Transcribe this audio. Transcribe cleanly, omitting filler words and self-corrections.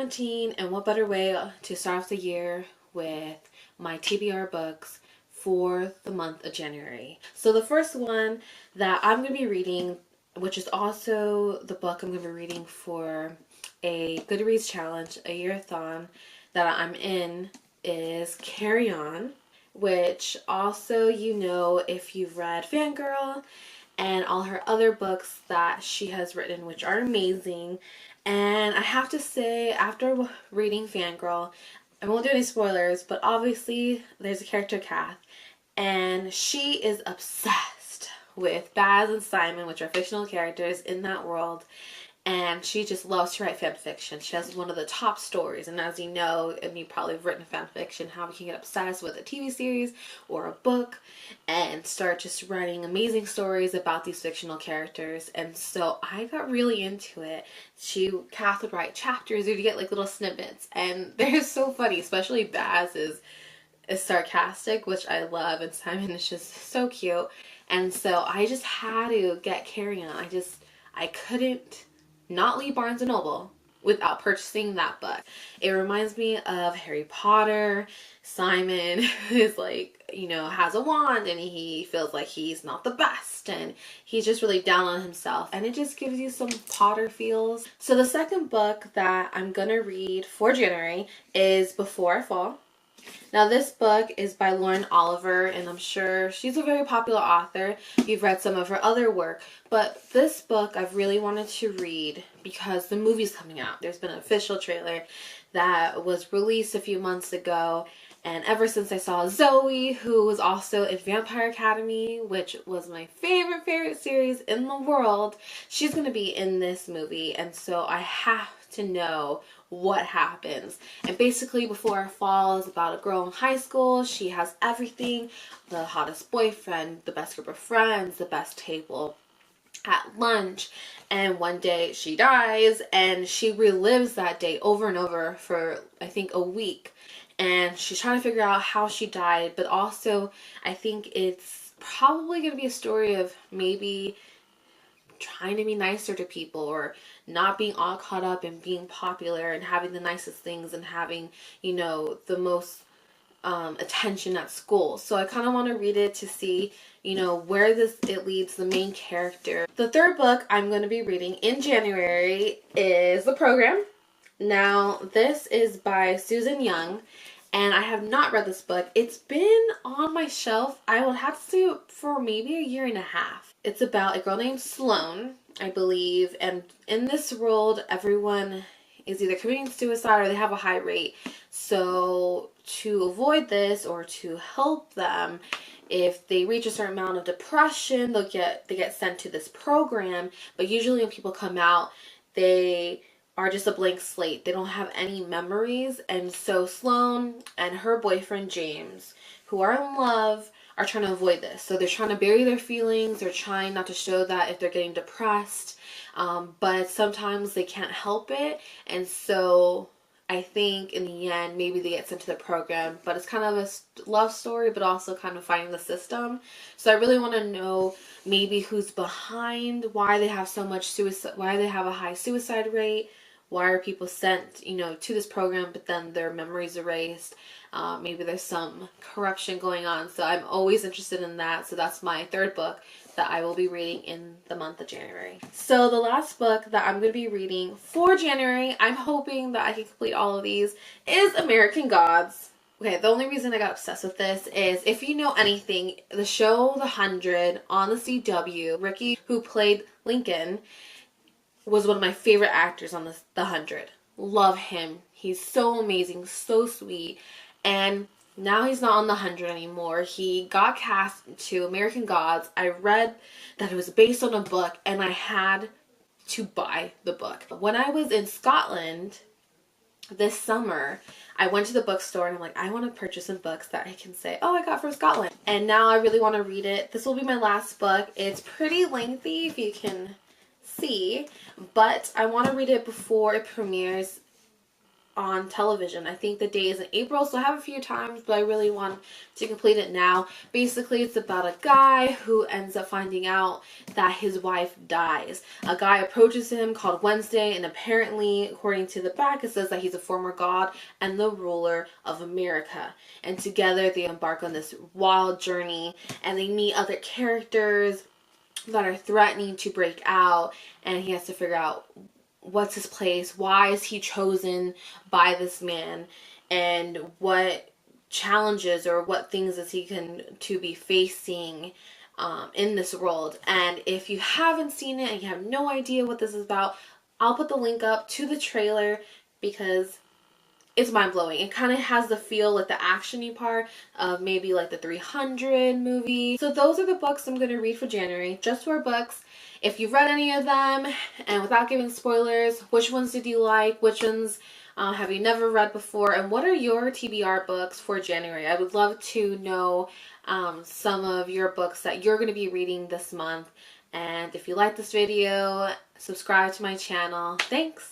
2017, and what better way to start off the year with my TBR books for the month of January. So the first one that I'm going to be reading, which is also the book I'm going to be reading for a Goodreads challenge, a year-a-thon that I'm in, is Kari On, which also, you know, if you've read Fangirl and all her other books that she has written, which are amazing. And I have to say, after reading Fangirl, I won't do any spoilers, but obviously there's a character, Kath, and she is obsessed with Baz and Simon, which are fictional characters in that world. And she just loves to write fan fiction. She has one of the top stories. And as you know, and you probably have written fan fiction, how we can get obsessed with a TV series or a book and start just writing amazing stories about these fictional characters. And so I got really into it. Kath would write chapters, you'd get like little snippets. And they're so funny, especially Baz is sarcastic, which I love. And Simon is just so cute. And so I just had to get Kari On. I couldn't not leave Barnes & Noble without purchasing that book. It reminds me of Harry Potter. Simon is like, you know, has a wand and he feels like he's not the best and he's just really down on himself, and it just gives you some Potter feels. So the second book that I'm gonna read for January is Before I Fall. Now this book is by Lauren Oliver, and I'm sure she's a very popular author. You've read some of her other work, but this book I've really wanted to read because the movie's coming out. There's been an official trailer that was released a few months ago, and ever since I saw Zoe, who was also in Vampire Academy, which was my favorite series in the world, she's going to be in this movie, and so I have to know what happens. And basically Before I Fall is about a girl in high school. She has everything: the hottest boyfriend, the best group of friends, the best table at lunch, and one day she dies and she relives that day over and over for I think a week, and she's trying to figure out how she died. But also I think it's probably going to be a story of maybe trying to be nicer to people, or not being all caught up in being popular and having the nicest things and having, you know, the most attention at school. So I kind of want to read it to see, you know, where it leads the main character. The third book I'm going to be reading in January is The Program. Now this is by Suzanne Young, and I have not read this book. It's been on my shelf, I will have to say, for maybe a year and a half. It's about a girl named Sloane, I believe, and in this world everyone is either committing suicide or they have a high rate. So to avoid this, or to help them, if they reach a certain amount of depression, they get sent to this program. But usually when people come out, they are just a blank slate. They don't have any memories. And so Sloane and her boyfriend James, who are in love, are trying to avoid this. So they're trying to bury their feelings. They're trying not to show that if they're getting depressed. But sometimes they can't help it. And so I think in the end, maybe they get sent to the program. But it's kind of a love story, but also kind of fighting the system. So I really want to know maybe who's behind, why they have so much suicide, why they have a high suicide rate. Why are people sent, you know, to this program, but then their memories erased? Maybe there's some corruption going on. So I'm always interested in that. So that's my third book that I will be reading in the month of January. So the last book that I'm going to be reading for January, I'm hoping that I can complete all of these, is American Gods. Okay, the only reason I got obsessed with this is, if you know anything, the show The 100 on the CW, Ricky, who played Lincoln, was one of my favorite actors on the 100. Love him. He's so amazing, so sweet. And now he's not on the 100 anymore. He got cast to American Gods. I read that it was based on a book, and I had to buy the book. When I was in Scotland this summer, I went to the bookstore and I'm like, I want to purchase some books that I can say, oh, I got from Scotland. And now I really want to read it. This will be my last book. It's pretty lengthy, if you can see, but I want to read it before it premieres on television. I think the day is in April, so I have a few times, but I really want to complete it now. Basically, it's about a guy who ends up finding out that his wife dies. A guy approaches him called Wednesday, and apparently, according to the back, it says that he's a former god and the ruler of America. And together, they embark on this wild journey, and they meet other characters that are threatening to break out, and he has to figure out what's his place, why is he chosen by this man, and what challenges or what things is he to be facing in this world. And if you haven't seen it and you have no idea what this is about, I'll put the link up to the trailer because it's mind-blowing. It kind of has the feel, like the action-y part of maybe like the 300 movie. So those are the books I'm going to read for January. Just 4 books. If you've read any of them, and without giving spoilers, which ones did you like? Which ones have you never read before? And what are your TBR books for January? I would love to know some of your books that you're going to be reading this month. And if you like this video, subscribe to my channel. Thanks!